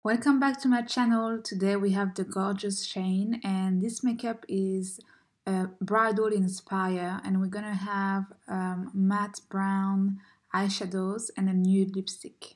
Welcome back to my channel. Today we have the gorgeous Shane, and this makeup is bridal inspired, and we're gonna have matte brown eyeshadows and a nude lipstick.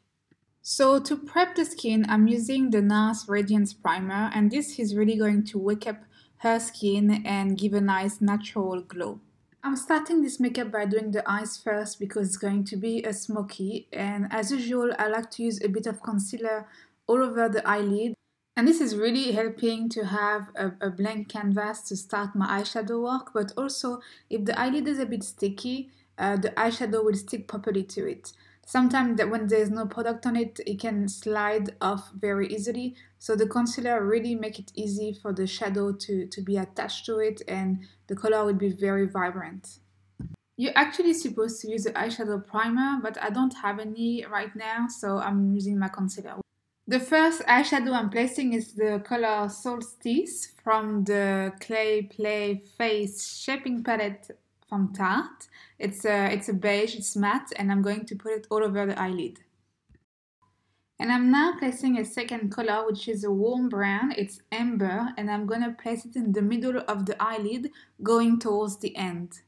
So to prep the skin, I'm using the Nars Radiance primer, and this is really going to wake up her skin and give a nice natural glow. I'm starting this makeup by doing the eyes first because it's going to be a smoky, and as usual I like to use a bit of concealer all over the eyelid, and this is really helping to have a blank canvas to start my eyeshadow work, but also if the eyelid is a bit sticky, the eyeshadow will stick properly to it. Sometimes when there's no product on it, it can slide off very easily, so the concealer really make it easy for the shadow to be attached to it, and the color will be very vibrant. You're actually supposed to use the eyeshadow primer, but I don't have any right now, so I'm using my concealer. The first eyeshadow I'm placing is the color Solstice from the Clay Play Face Shaping Palette from Tarte. It's a beige, it's matte, and I'm going to put it all over the eyelid. And I'm now placing a second color, which is a warm brown. It's amber, and I'm going to place it in the middle of the eyelid, going towards the end.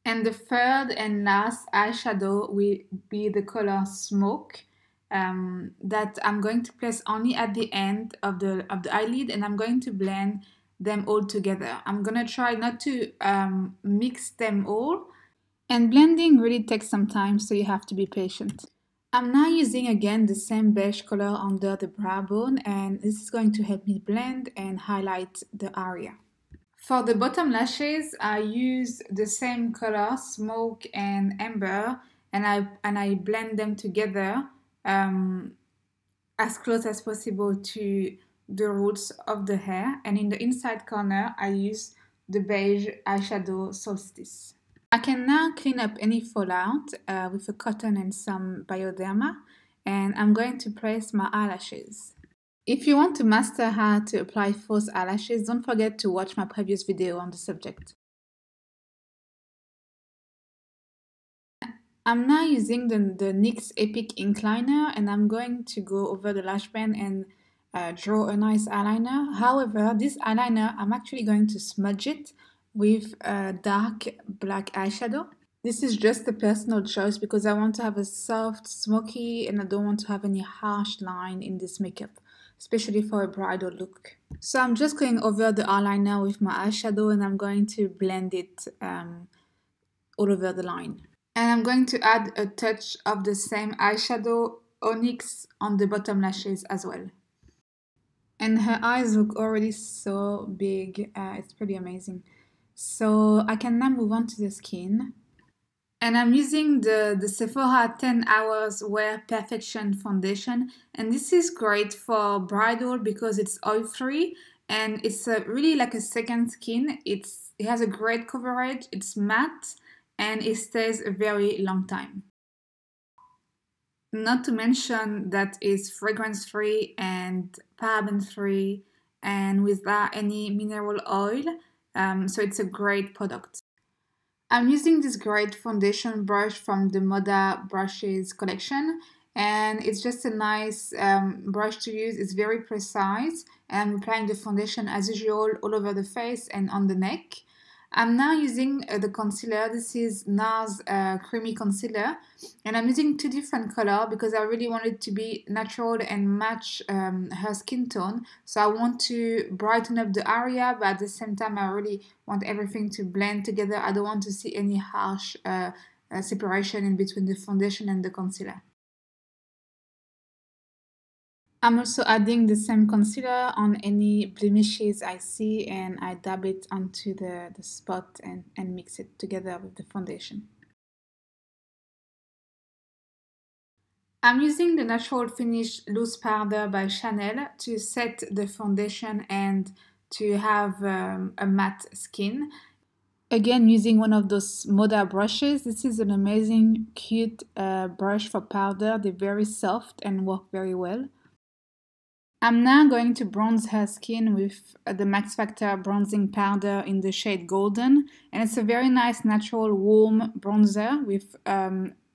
And the third and last eyeshadow will be the color Smoke, that I'm going to place only at the end of the eyelid, and I'm going to blend them all together. I'm gonna try not to mix them all, and blending really takes some time, so you have to be patient. I'm now using again the same beige color under the brow bone, and this is going to help me blend and highlight the area. For the bottom lashes, I use the same color, Smoke and Amber, and I blend them together as close as possible to the roots of the hair. And in the inside corner, I use the beige eyeshadow Solstice. I can now clean up any fallout with a cotton and some Bioderma, and I'm going to place my eyelashes. If you want to master how to apply false eyelashes, don't forget to watch my previous video on the subject. I'm now using the NYX Epic Ink Liner, and I'm going to go over the lash band and draw a nice eyeliner. However, this eyeliner, I'm actually going to smudge it with a dark black eyeshadow. This is just a personal choice because I want to have a soft, smoky, and I don't want to have any harsh line in this makeup, especially for a bridal look. So I'm just going over the eyeliner with my eyeshadow, and I'm going to blend it all over the line. And I'm going to add a touch of the same eyeshadow Onyx on the bottom lashes as well. And her eyes look already so big, it's pretty amazing. So I can now move on to the skin. And I'm using the Sephora 10 Hours Wear Perfection foundation, and this is great for bridal because it's oil-free and it's really like a second skin. It has a great coverage, it's matte, and it stays a very long time. Not to mention that it's fragrance-free and paraben-free and without any mineral oil, so it's a great product. I'm using this great foundation brush from the Moda brushes collection, and it's just a nice brush to use. It's very precise, and I'm applying the foundation as usual all over the face and on the neck. I'm now using the concealer. This is Nars Creamy Concealer, and I'm using two different colors because I really want it to be natural and match her skin tone. So I want to brighten up the area, but at the same time I really want everything to blend together. I don't want to see any harsh separation in between the foundation and the concealer. I'm also adding the same concealer on any blemishes I see, and I dab it onto the spot and mix it together with the foundation. I'm using the Natural Finish Loose Powder by Chanel to set the foundation and to have a matte skin. Again, using one of those Moda brushes. This is an amazing, cute brush for powder. They're very soft and work very well. I'm now going to bronze her skin with the Max Factor bronzing powder in the shade Golden, and it's a very nice natural warm bronzer with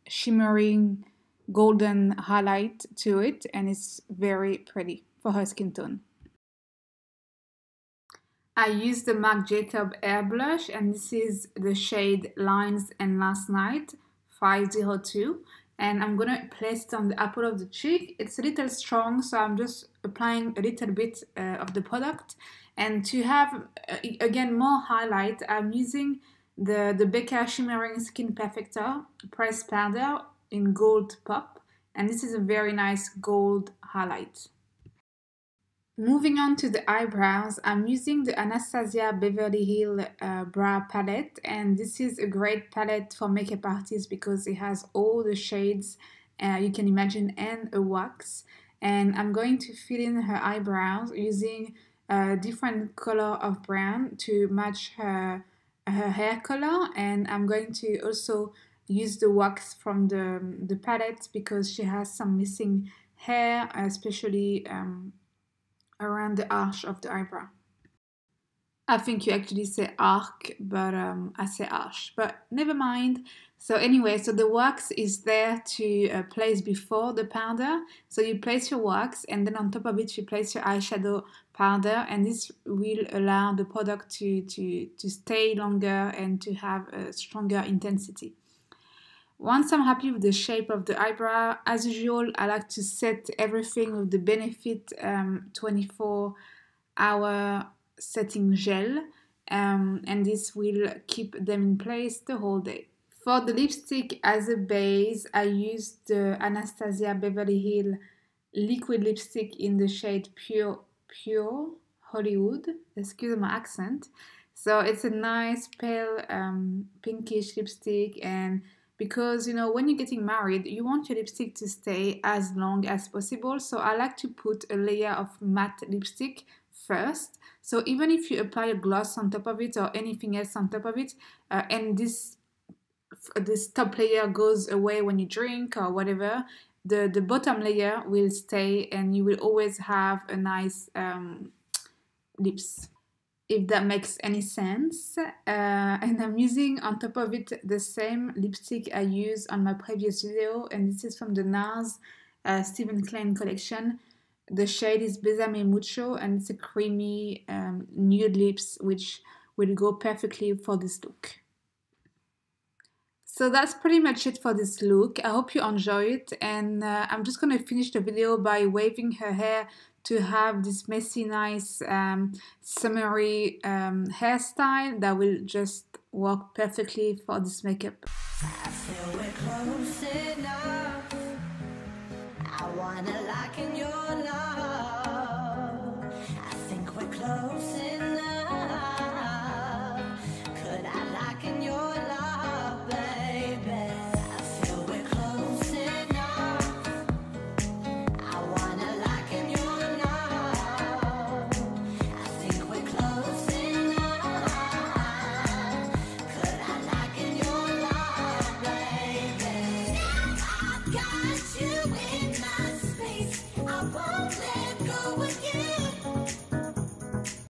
shimmering golden highlight to it, and it's very pretty for her skin tone. I used the Marc Jacob Air Blush, and this is the shade Lines and Last Night 502, and I'm gonna place it on the apple of the cheek. It's a little strong, so I'm just applying a little bit of the product. And to have, again, more highlight, I'm using the Becca Shimmering Skin Perfector Pressed Powder in Gold Pop, and this is a very nice gold highlight. Moving on to the eyebrows, I'm using the Anastasia Beverly Hill Brow Palette, and this is a great palette for makeup artists because it has all the shades you can imagine and a wax. And I'm going to fill in her eyebrows using a different color of brown to match her hair color, and I'm going to also use the wax from the palette because she has some missing hair, especially around the arch of the eyebrow. I think you actually say arc, but I say arch, but never mind. So anyway, so the wax is there to place before the powder. So you place your wax, and then on top of it you place your eyeshadow powder, and this will allow the product to stay longer and to have a stronger intensity. Once I'm happy with the shape of the eyebrow, as usual, I like to set everything with the Benefit 24-hour setting gel, and this will keep them in place the whole day. For the lipstick as a base, I used the Anastasia Beverly Hill liquid lipstick in the shade Pure Hollywood. Excuse my accent. So it's a nice pale pinkish lipstick, and because you know when you're getting married you want your lipstick to stay as long as possible, so I like to put a layer of matte lipstick first. So even if you apply a gloss on top of it or anything else on top of it, and this top layer goes away when you drink or whatever, the bottom layer will stay and you will always have a nice lips, if that makes any sense. And I'm using on top of it the same lipstick I used on my previous video, and this is from the Nars Stephen Klein collection. The shade is Besame Mucho, and it's a creamy nude lips which will go perfectly for this look. So that's pretty much it for this look. I hope you enjoy it, and I'm just going to finish the video by waving her hair to have this messy, nice, summery hairstyle that will just work perfectly for this makeup. I feel we're close enough. I wanna lock in your